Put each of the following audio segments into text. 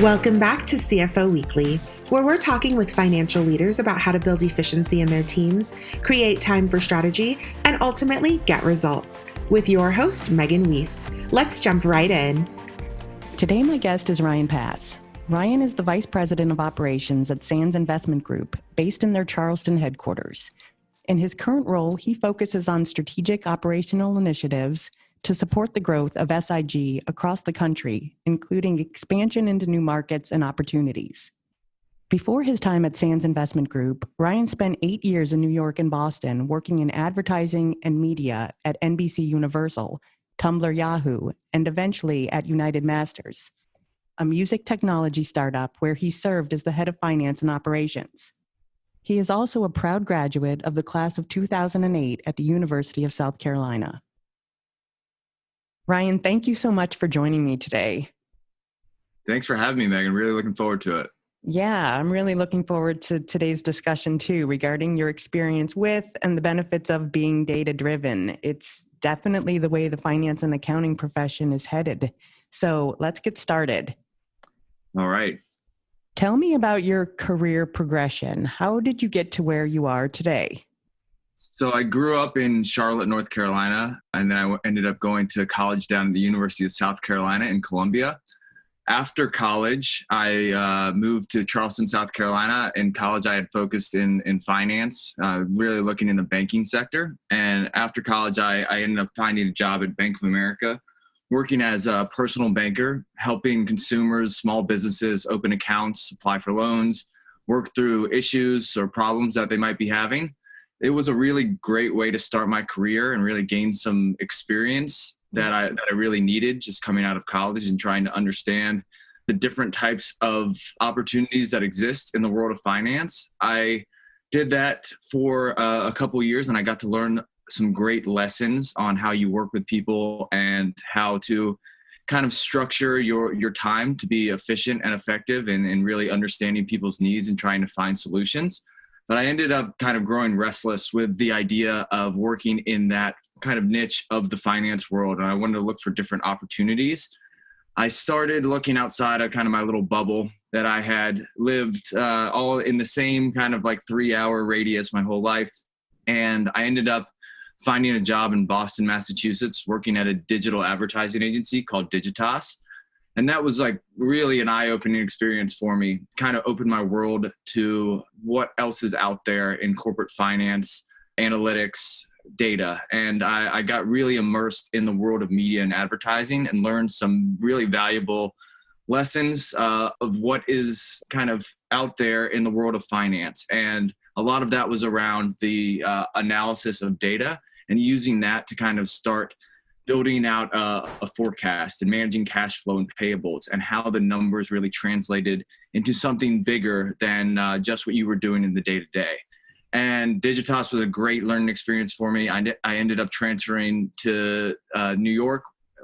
Welcome back to CFO Weekly, where we're talking with financial leaders about how to build efficiency in their teams, create time for strategy, and ultimately get results. With your host, Megan Weiss. Let's jump right in. Today, my guest is Ryan Passe. Ryan is the Vice President of Operations at Sands Investment Group, based in their Charleston headquarters. In his current role, he focuses on strategic operational initiatives to support the growth of SIG across the country, including expansion into new markets and opportunities. Before his time at Sands Investment Group, Ryan spent 8 years in New York and Boston working in advertising and media at NBC Universal, Tumblr Yahoo, and eventually at United Masters, a music technology startup where he served as the head of finance and operations. He is also a proud graduate of the class of 2008 at the University of South Carolina. Ryan, thank you so much for joining me today. Thanks for having me, Megan. Really looking forward to it. Yeah, I'm really looking forward to today's discussion too, regarding your experience with and the benefits of being data-driven. It's definitely the way the finance and accounting profession is headed. So let's get started. All right. Tell me about your career progression. How did you get to where you are today? So I grew up in Charlotte, North Carolina, and then I ended up going to college down at the University of South Carolina in Columbia. After college, I moved to Charleston, South Carolina. In college, I had focused in finance, really looking in the banking sector. And after college, I ended up finding a job at Bank of America, working as a personal banker, helping consumers, small businesses open accounts, apply for loans, work through issues or problems that they might be having. It was a really great way to start my career and really gain some experience that I really needed just coming out of college and trying to understand the different types of opportunities that exist in the world of finance. I did that for a couple of years, and I got to learn some great lessons on how you work with people and how to kind of structure your time to be efficient and effective and really understanding people's needs and trying to find solutions. But I ended up kind of growing restless with the idea of working in that kind of niche of the finance world, and I wanted to look for different opportunities. I started looking outside of kind of my little bubble that I had lived all in the same kind of like 3-hour radius my whole life. And I ended up finding a job in Boston, Massachusetts, working at a digital advertising agency called Digitas. And that was like really an eye-opening experience for me, kind of opened my world to what else is out there in corporate finance, analytics, data. And I got really immersed in the world of media and advertising and learned some really valuable lessons of what is kind of out there in the world of finance. And a lot of that was around the analysis of data and using that to kind of start building out a forecast and managing cash flow and payables and how the numbers really translated into something bigger than just what you were doing in the day-to-day. And Digitas was a great learning experience for me. I ended up transferring to New York,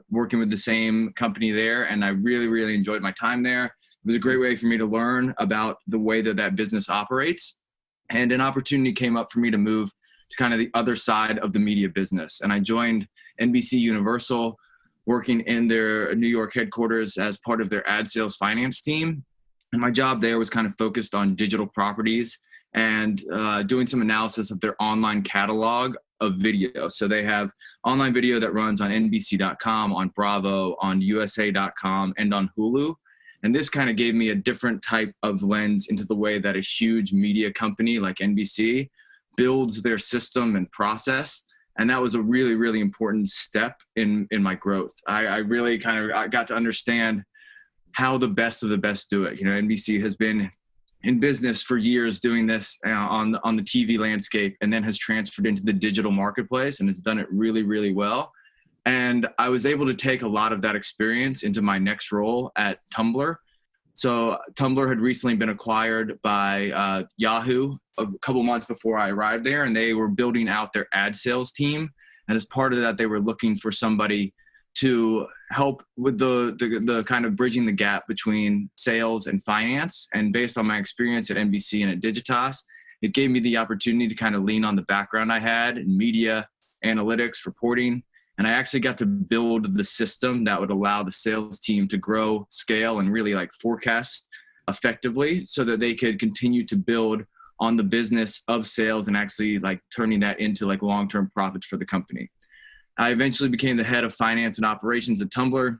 working with the same company there, and I really, really enjoyed my time there. It was a great way for me to learn about the way that business operates. And an opportunity came up for me to move to kind of the other side of the media business. And I joined NBC Universal, working in their New York headquarters as part of their ad sales finance team. And my job there was kind of focused on digital properties and doing some analysis of their online catalog of video. So they have online video that runs on NBC.com, on Bravo, on USA.com, and on Hulu. And this kind of gave me a different type of lens into the way that a huge media company like NBC builds their system and process. And that was a really, really important step in my growth. I really I got to understand how the best of the best do it. You know, NBC has been in business for years doing this on the TV landscape, and then has transferred into the digital marketplace and has done it really, really well. And I was able to take a lot of that experience into my next role at Tumblr. So Tumblr had recently been acquired by Yahoo a couple months before I arrived there, and they were building out their ad sales team. And as part of that, they were looking for somebody to help with the kind of bridging the gap between sales and finance. And based on my experience at NBC and at Digitas, it gave me the opportunity to kind of lean on the background I had in media, analytics, reporting, And I actually got to build the system that would allow the sales team to grow, scale, and really like forecast effectively so that they could continue to build on the business of sales and actually like turning that into like long-term profits for the company. I eventually became the head of finance and operations at Tumblr.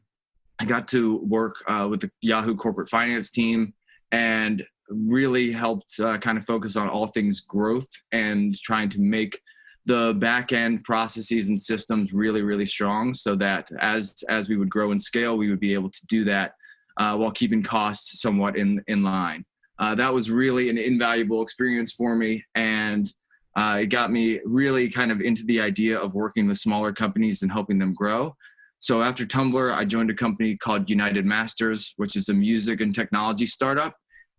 I got to work with the Yahoo corporate finance team and really helped kind of focus on all things growth and trying to make the back end processes and systems really, really strong so that as we would grow and scale, we would be able to do that while keeping costs somewhat in line. That was really an invaluable experience for me, and it got me really kind of into the idea of working with smaller companies and helping them grow. So after Tumblr, I joined a company called United Masters, which is a music and technology startup.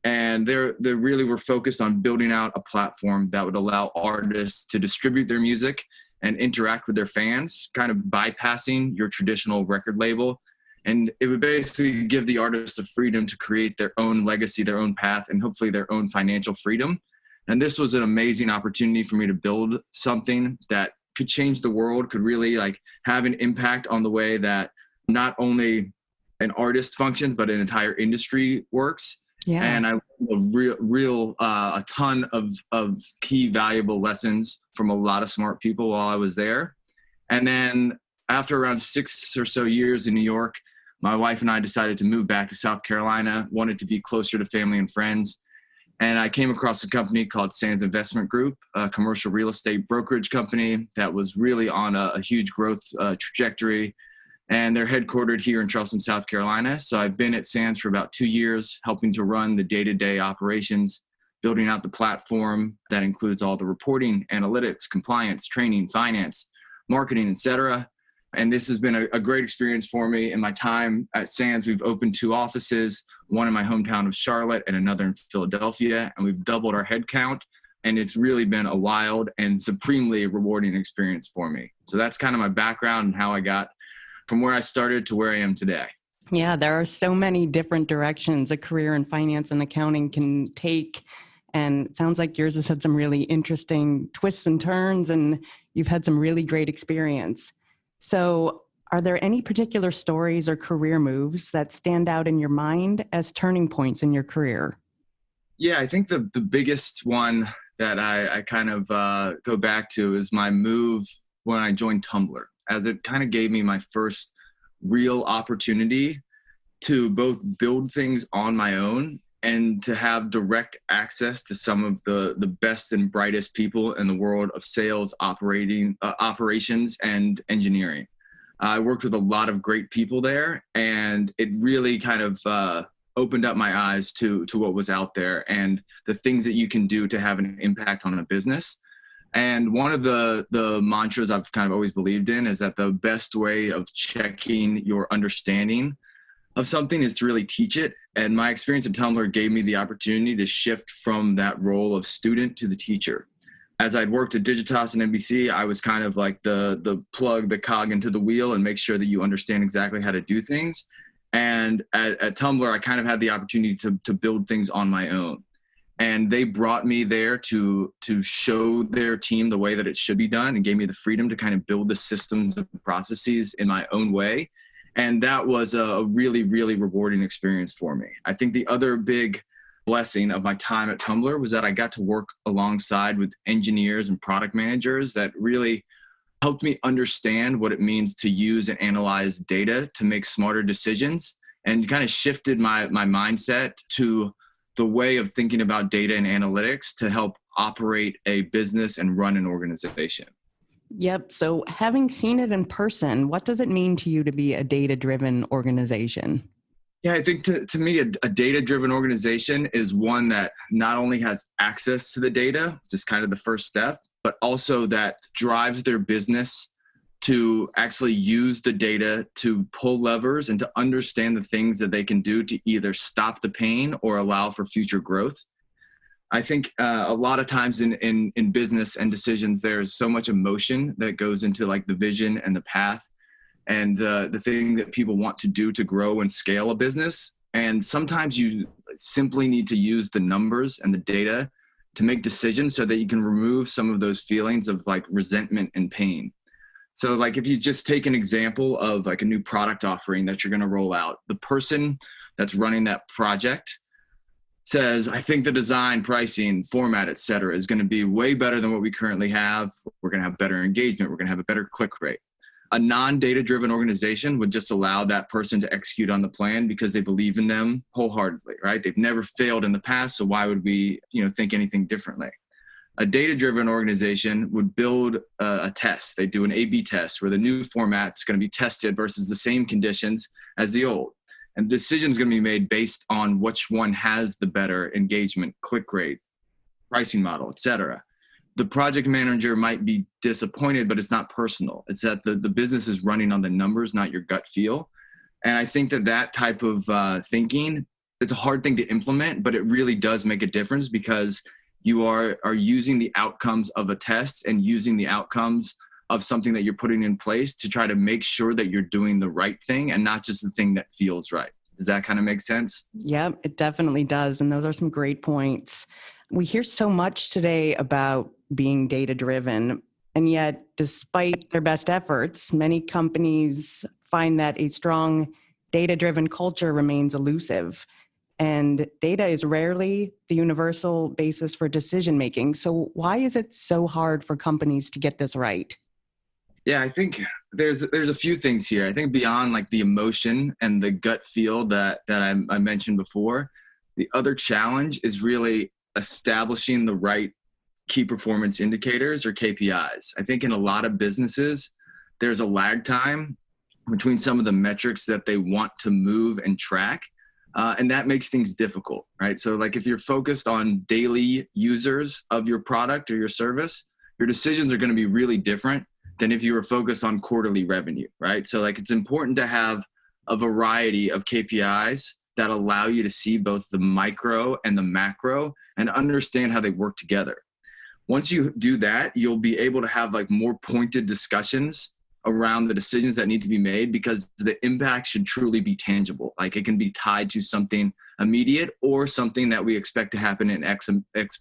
And they really were focused on building out a platform that would allow artists to distribute their music and interact with their fans, kind of bypassing your traditional record label. And it would basically give the artist the freedom to create their own legacy, their own path, and hopefully their own financial freedom. And this was an amazing opportunity for me to build something that could change the world, could really like have an impact on the way that not only an artist functions, but an entire industry works. Yeah. And I learned a ton of key valuable lessons from a lot of smart people while I was there. And then after around 6 or so years in New York, my wife and I decided to move back to South Carolina, wanted to be closer to family and friends. And I came across a company called Sands Investment Group, a commercial real estate brokerage company that was really on a huge growth trajectory. And they're headquartered here in Charleston, South Carolina. So I've been at Sands for about 2 years, helping to run the day-to-day operations, building out the platform that includes all the reporting, analytics, compliance, training, finance, marketing, et cetera. And this has been a great experience for me. In my time at Sands, we've opened 2 offices, one in my hometown of Charlotte and another in Philadelphia. And we've doubled our headcount. And it's really been a wild and supremely rewarding experience for me. So that's kind of my background and how I got from where I started to where I am today. Yeah, there are so many different directions a career in finance and accounting can take. And it sounds like yours has had some really interesting twists and turns, and you've had some really great experience. So are there any particular stories or career moves that stand out in your mind as turning points in your career? Yeah, I think the biggest one that I kind of go back to is my move when I joined Tumblr, as it kind of gave me my first real opportunity to both build things on my own and to have direct access to some of the best and brightest people in the world of sales, operations, and engineering. I worked with a lot of great people there, and it really kind of opened up my eyes to what was out there and the things that you can do to have an impact on a business. And one of the mantras I've kind of always believed in is that the best way of checking your understanding of something is to really teach it. And my experience at Tumblr gave me the opportunity to shift from that role of student to the teacher. As I'd worked at Digitas and NBC, I was kind of like the plug, the cog into the wheel and make sure that you understand exactly how to do things. And at Tumblr, I kind of had the opportunity to build things on my own. And they brought me there to show their team the way that it should be done and gave me the freedom to kind of build the systems and processes in my own way. And that was a really, really rewarding experience for me. I think the other big blessing of my time at Tumblr was that I got to work alongside with engineers and product managers that really helped me understand what it means to use and analyze data to make smarter decisions, and kind of shifted my mindset to the way of thinking about data and analytics to help operate a business and run an organization. Yep. So having seen it in person, what does it mean to you to be a data-driven organization? Yeah, I think to me, a data-driven organization is one that not only has access to the data, which is kind of the first step, but also that drives their business to actually use the data to pull levers and to understand the things that they can do to either stop the pain or allow for future growth. I think a lot of times in business and decisions, there's so much emotion that goes into like the vision and the path and the thing that people want to do to grow and scale a business. And sometimes you simply need to use the numbers and the data to make decisions so that you can remove some of those feelings of like resentment and pain. So like if you just take an example of like a new product offering that you're going to roll out, the person that's running that project says, I think the design, pricing, format, et cetera, is going to be way better than what we currently have. We're going to have better engagement. We're going to have a better click rate. A non-data-driven organization would just allow that person to execute on the plan because they believe in them wholeheartedly, right? They've never failed in the past, so why would we, think anything differently? A data-driven organization would build a test. They do an A/B test where the new format is going to be tested versus the same conditions as the old. And the decision is going to be made based on which one has the better engagement, click rate, pricing model, et cetera. The project manager might be disappointed, but it's not personal. It's that the business is running on the numbers, not your gut feel. And I think that type of thinking, it's a hard thing to implement, but it really does make a difference because you are using the outcomes of a test and using the outcomes of something that you're putting in place to try to make sure that you're doing the right thing and not just the thing that feels right. Does that kind of make sense? Yeah, it definitely does. And those are some great points. We hear so much today about being data-driven, and yet despite their best efforts, many companies find that a strong data-driven culture remains elusive. And data is rarely the universal basis for decision-making. So why is it so hard for companies to get this right? Yeah, I think there's a few things here. I think beyond like the emotion and the gut feel that I mentioned before, the other challenge is really establishing the right key performance indicators or KPIs. I think in a lot of businesses, there's a lag time between some of the metrics that they want to move and track. And that makes things difficult, right? So like if you're focused on daily users of your product or your service, your decisions are going to be really different than if you were focused on quarterly revenue, right? So like it's important to have a variety of KPIs that allow you to see both the micro and the macro and understand how they work together. Once you do that, you'll be able to have like more pointed discussions around the decisions that need to be made because the impact should truly be tangible. Like it can be tied to something immediate or something that we expect to happen in X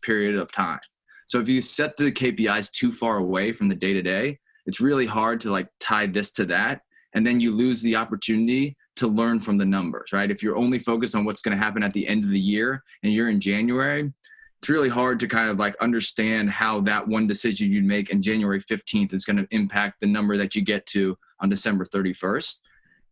period of time. So if you set the KPIs too far away from the day-to-day, it's really hard to like tie this to that. And then you lose the opportunity to learn from the numbers, right? If you're only focused on what's going to happen at the end of the year and you're in January, it's really hard to kind of like understand how that one decision you'd make on January 15th is going to impact the number that you get to on December 31st.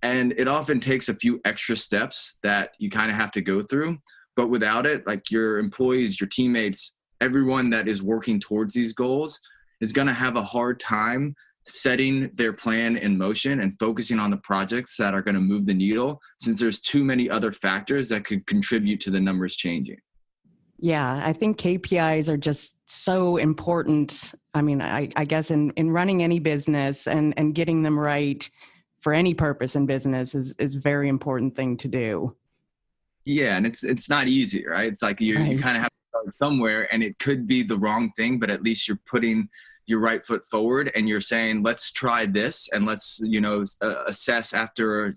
And it often takes a few extra steps that you kind of have to go through. But without it, like your employees, your teammates, everyone that is working towards these goals is going to have a hard time setting their plan in motion and focusing on the projects that are going to move the needle, since there's too many other factors that could contribute to the numbers changing. Yeah, I think KPIs are just so important. I mean, I guess in running any business and getting them right for any purpose in business is a very important thing to do. Yeah, and it's not easy, right? It's like you kind of have to start somewhere, and it could be the wrong thing, but at least you're putting your right foot forward and you're saying, let's try this and let's, assess after,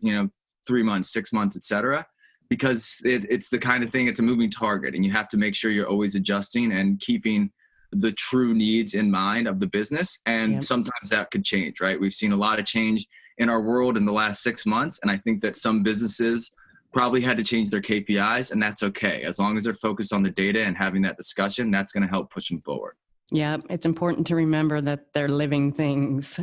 3 months, 6 months, et cetera, because it's the kind of thing, it's a moving target and you have to make sure you're always adjusting and keeping the true needs in mind of the business. And sometimes that could change, right? We've seen a lot of change in our world in the last 6 months. And I think that some businesses probably had to change their KPIs, and that's okay. As long as they're focused on the data and having that discussion, that's going to help push them forward. Yeah, it's important to remember that they're living things.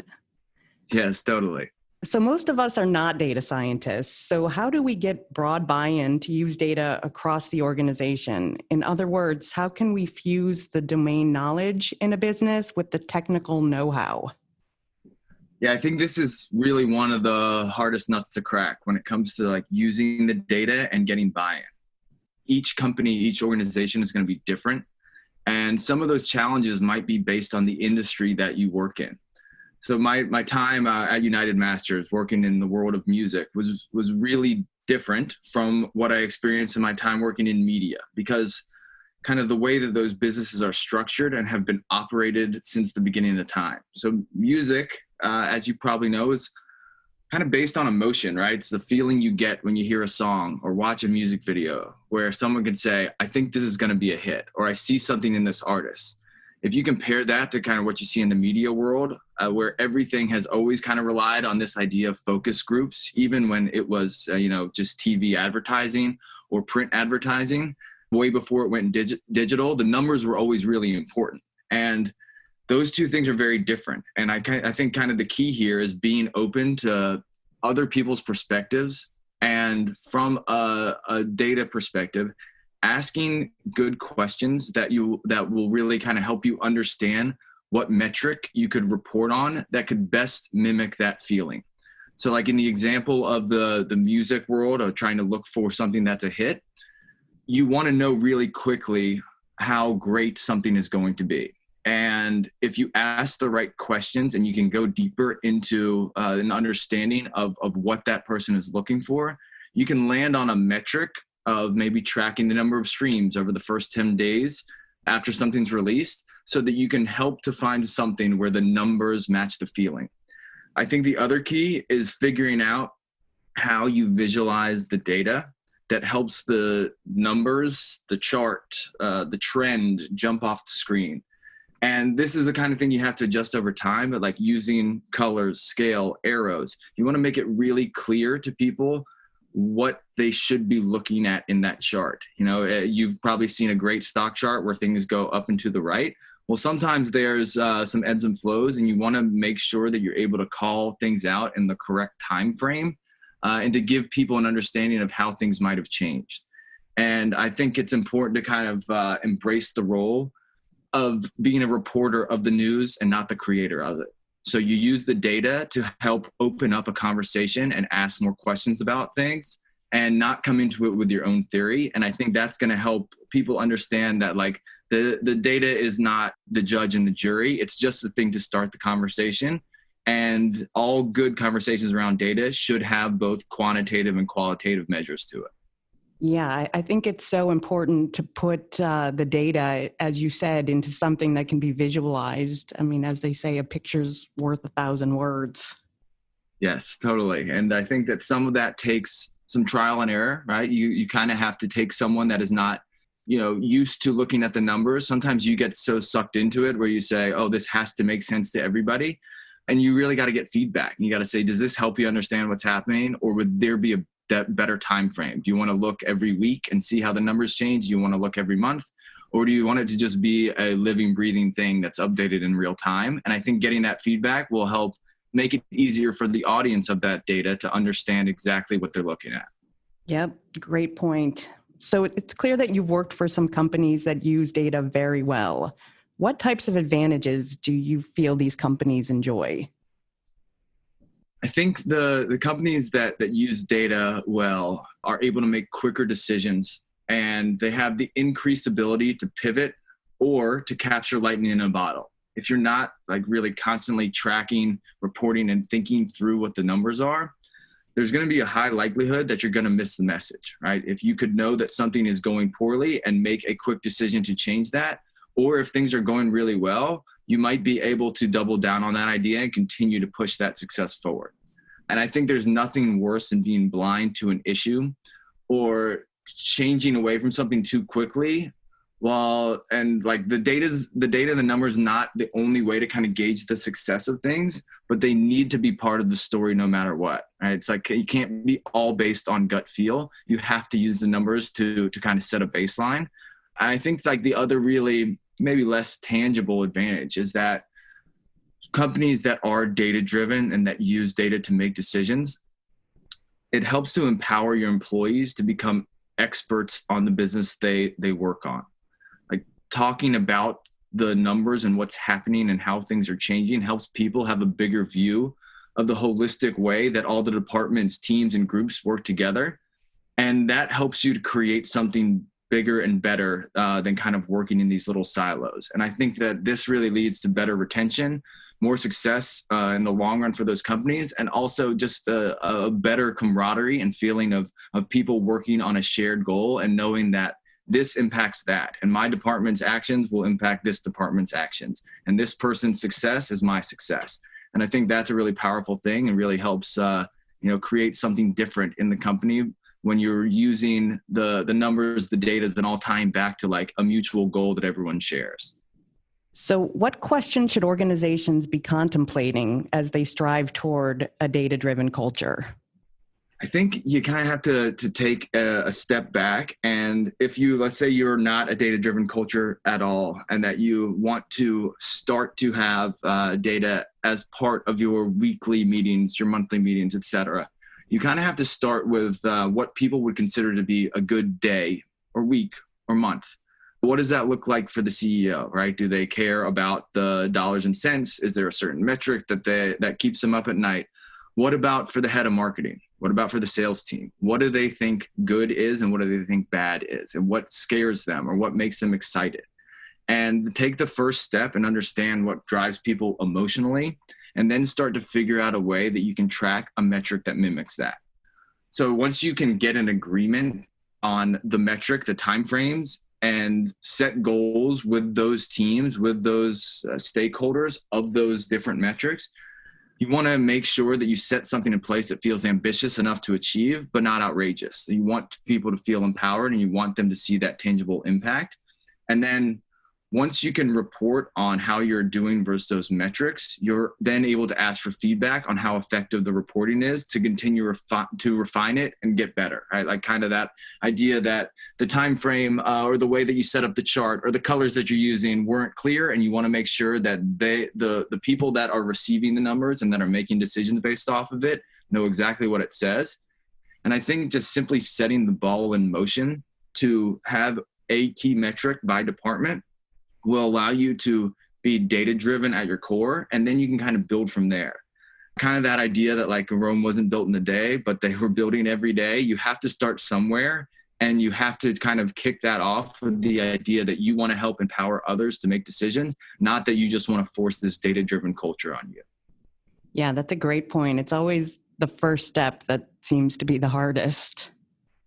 Yes, totally. So most of us are not data scientists. So how do we get broad buy-in to use data across the organization? In other words, how can we fuse the domain knowledge in a business with the technical know-how? Yeah, I think this is really one of the hardest nuts to crack when it comes to like using the data and getting buy-in. Each company, each organization is going to be different. And some of those challenges might be based on the industry that you work in. So my time at United Masters working in the world of music was really different from what I experienced in my time working in media, because kind of the way that those businesses are structured and have been operated since the beginning of time. So music, as you probably know, is kind of based on emotion, right? It's the feeling you get when you hear a song or watch a music video where someone can say, I think this is going to be a hit, or I see something in this artist. If you compare that to kind of what you see in the media world, where everything has always kind of relied on this idea of focus groups, even when it was, just TV advertising or print advertising, way before it went digital, the numbers were always really important. And those two things are very different. And I think kind of the key here is being open to other people's perspectives. And from a data perspective, asking good questions that will really kind of help you understand what metric you could report on that could best mimic that feeling. So like in the example of the music world of trying to look for something that's a hit, you want to know really quickly how great something is going to be. And if you ask the right questions and you can go deeper into an understanding of what that person is looking for, you can land on a metric of maybe tracking the number of streams over the first 10 days after something's released so that you can help to find something where the numbers match the feeling. I think the other key is figuring out how you visualize the data that helps the numbers, the chart, the trend jump off the screen. And this is the kind of thing you have to adjust over time, but like using colors, scale, arrows, you want to make it really clear to people what they should be looking at in that chart. You've probably seen a great stock chart where things go up and to the right. Well, sometimes there's some ebbs and flows, and you want to make sure that you're able to call things out in the correct time frame and to give people an understanding of how things might have changed. And I think it's important to kind of embrace the role of being a reporter of the news and not the creator of it. So you use the data to help open up a conversation and ask more questions about things and not come into it with your own theory. And I think that's going to help people understand that like the data is not the judge and the jury. It's just the thing to start the conversation. And all good conversations around data should have both quantitative and qualitative measures to it. Yeah, I think it's so important to put the data, as you said, into something that can be visualized. I mean, as they say, a picture's worth 1,000 words. Yes, totally. And I think that some of that takes some trial and error, right? You kind of have to take someone that is not, used to looking at the numbers. Sometimes you get so sucked into it where you say, oh, this has to make sense to everybody. And you really got to get feedback. You got to say, does this help you understand what's happening? Or would there be a better time frame? Do you want to look every week and see how the numbers change? Do you want to look every month? Or do you want it to just be a living, breathing thing that's updated in real time? And I think getting that feedback will help make it easier for the audience of that data to understand exactly what they're looking at. Yep, great point. So it's clear that you've worked for some companies that use data very well. What types of advantages do you feel these companies enjoy? I think the companies that use data well are able to make quicker decisions, and they have the increased ability to pivot or to capture lightning in a bottle. If you're not like really constantly tracking, reporting, and thinking through what the numbers are, there's going to be a high likelihood that you're going to miss the message, right? If you could know that something is going poorly and make a quick decision to change that, or if things are going really well, you might be able to double down on that idea and continue to push that success forward. And I think there's nothing worse than being blind to an issue or changing away from something too quickly. The data, the numbers, not the only way to kind of gauge the success of things, but they need to be part of the story no matter what, right? It's like you can't be all based on gut feel. You have to use the numbers to kind of set a baseline. And I think like the other really maybe less tangible advantage is that companies that are data driven and that use data to make decisions, it helps to empower your employees to become experts on the business they work on. Like talking about the numbers and what's happening and how things are changing helps people have a bigger view of the holistic way that all the departments, teams, and groups work together. And that helps you to create something bigger and better than kind of working in these little silos. And I think that this really leads to better retention, more success in the long run for those companies, and also just a better camaraderie and feeling of people working on a shared goal and knowing that this impacts that, and my department's actions will impact this department's actions, and this person's success is my success. And I think that's a really powerful thing and really helps create something different in the company when you're using the numbers, the data, and all tying back to like a mutual goal that everyone shares. So what questions should organizations be contemplating as they strive toward a data-driven culture? I think you kind of have to take a step back. And if let's say you're not a data-driven culture at all, and that you want to start to have data as part of your weekly meetings, your monthly meetings, et cetera, you kind of have to start with what people would consider to be a good day or week or month. What does that look like for the CEO, right? Do they care about the dollars and cents? Is there a certain metric that keeps them up at night? What about for the head of marketing? What about for the sales team? What do they think good is and what do they think bad is? And what scares them or what makes them excited? And take the first step and understand what drives people emotionally, and then start to figure out a way that you can track a metric that mimics that. So once you can get an agreement on the metric, the timeframes, and set goals with those teams, with those stakeholders of those different metrics, you want to make sure that you set something in place that feels ambitious enough to achieve, but not outrageous. You want people to feel empowered and you want them to see that tangible impact. And then once you can report on how you're doing versus those metrics, you're then able to ask for feedback on how effective the reporting is to continue to refine it and get better, right? Like kind of that idea that the time frame or the way that you set up the chart or the colors that you're using weren't clear, and you want to make sure that the people that are receiving the numbers and that are making decisions based off of it know exactly what it says. And I think just simply setting the ball in motion to have a key metric by department will allow you to be data-driven at your core, and then you can kind of build from there. Kind of that idea that like Rome wasn't built in a day, but they were building every day. You have to start somewhere, and you have to kind of kick that off with the idea that you want to help empower others to make decisions, not that you just want to force this data-driven culture on you. Yeah, that's a great point. It's always the first step that seems to be the hardest.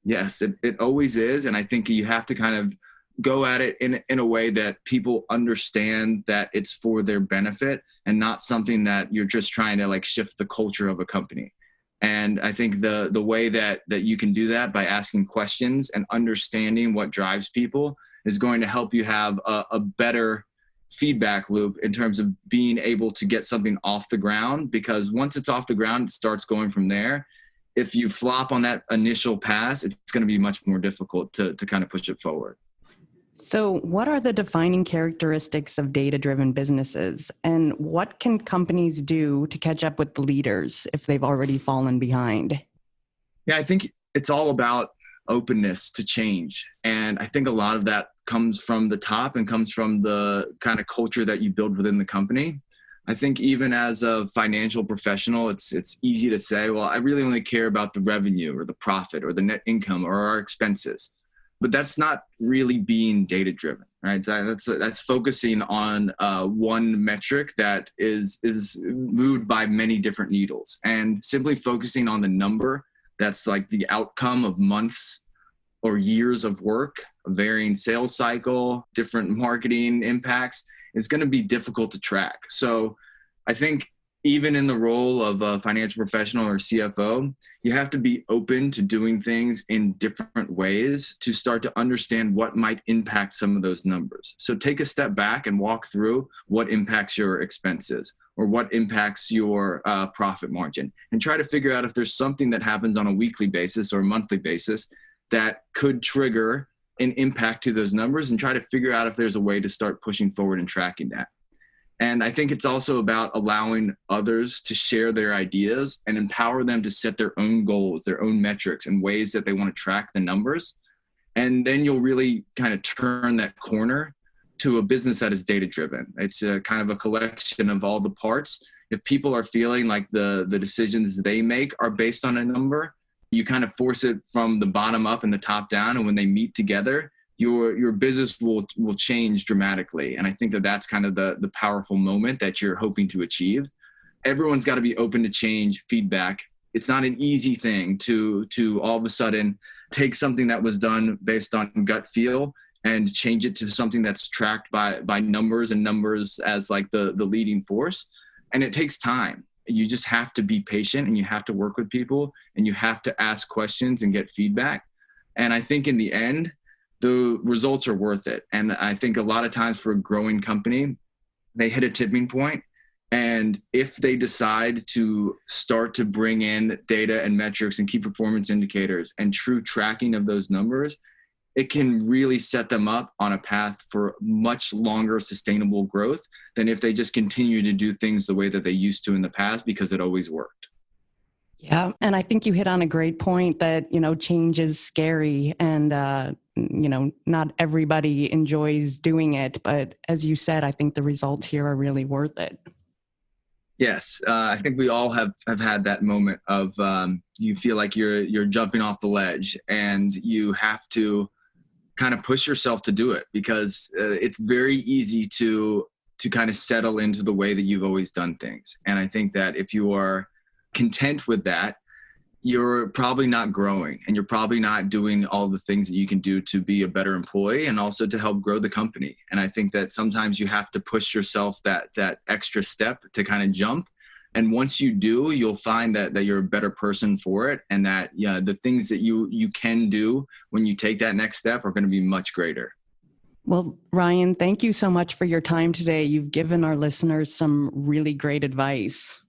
Yes, it always is. And I think you have to kind of go at it in a way that people understand that it's for their benefit and not something that you're just trying to like shift the culture of a company. And I think the way that you can do that by asking questions and understanding what drives people is going to help you have a better feedback loop in terms of being able to get something off the ground, because once it's off the ground, it starts going from there. If you flop on that initial pass, it's going to be much more difficult to kind of push it forward. So what are the defining characteristics of data-driven businesses, and what can companies do to catch up with the leaders if they've already fallen behind? Yeah, I think it's all about openness to change. And I think a lot of that comes from the top and comes from the kind of culture that you build within the company. I think even as a financial professional, it's easy to say, well, I really only care about the revenue or the profit or the net income or our expenses. But that's not really being data-driven, right? That's focusing on one metric that is moved by many different needles, and simply focusing on the number that's like the outcome of months or years of work, a varying sales cycle, different marketing impacts, is going to be difficult to track. So I think even in the role of a financial professional or CFO, you have to be open to doing things in different ways to start to understand what might impact some of those numbers. So take a step back and walk through what impacts your expenses or what impacts your profit margin, and try to figure out if there's something that happens on a weekly basis or a monthly basis that could trigger an impact to those numbers, and try to figure out if there's a way to start pushing forward and tracking that. And I think it's also about allowing others to share their ideas and empower them to set their own goals, their own metrics, and ways that they want to track the numbers. And then you'll really kind of turn that corner to a business that is data-driven. It's a kind of a collection of all the parts. If people are feeling like the decisions they make are based on a number, you kind of force it from the bottom up and the top down. And when they meet together, your business will change dramatically. And I think that's kind of the powerful moment that you're hoping to achieve. Everyone's got to be open to change, feedback. It's not an easy thing to all of a sudden take something that was done based on gut feel and change it to something that's tracked by numbers, and numbers as like the leading force. And it takes time. You just have to be patient, and you have to work with people, and you have to ask questions and get feedback. And I think in the end, the results are worth it. And I think a lot of times for a growing company, they hit a tipping point. And if they decide to start to bring in data and metrics and key performance indicators and true tracking of those numbers, it can really set them up on a path for much longer sustainable growth than if they just continue to do things the way that they used to in the past because it always worked. Yeah. And I think you hit on a great point that, change is scary and, not everybody enjoys doing it. But as you said, I think the results here are really worth it. Yes. I think we all have had that moment of you feel like you're jumping off the ledge and you have to kind of push yourself to do it because it's very easy to kind of settle into the way that you've always done things. And I think that if you are content with that, you're probably not growing and you're probably not doing all the things that you can do to be a better employee and also to help grow the company. And I think that sometimes you have to push yourself that extra step to kind of jump. And once you do, you'll find that you're a better person for it. And that the things that you can do when you take that next step are going to be much greater. Well, Ryan, thank you so much for your time today. You've given our listeners some really great advice.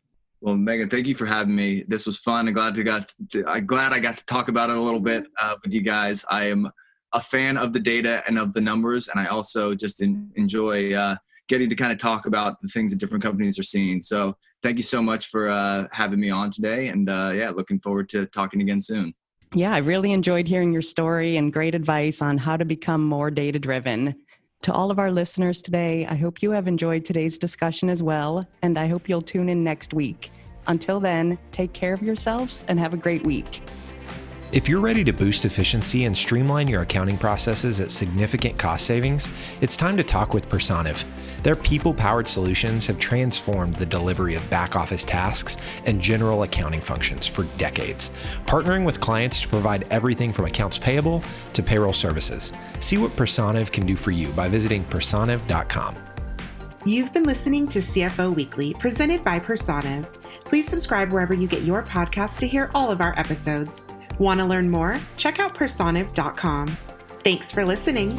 Well, Megan, thank you for having me. This was fun. I'm glad I got to talk about it a little bit with you guys. I am a fan of the data and of the numbers, and I also just enjoy getting to kind of talk about the things that different companies are seeing. So thank you so much for having me on today, and looking forward to talking again soon. Yeah, I really enjoyed hearing your story and great advice on how to become more data-driven. To all of our listeners today, I hope you have enjoyed today's discussion as well, and I hope you'll tune in next week. Until then, take care of yourselves and have a great week. If you're ready to boost efficiency and streamline your accounting processes at significant cost savings, it's time to talk with Personiv. Their people-powered solutions have transformed the delivery of back-office tasks and general accounting functions for decades, partnering with clients to provide everything from accounts payable to payroll services. See what Personiv can do for you by visiting personiv.com. You've been listening to CFO Weekly, presented by Personiv. Please subscribe wherever you get your podcasts to hear all of our episodes. Want to learn more? Check out personiv.com. Thanks for listening.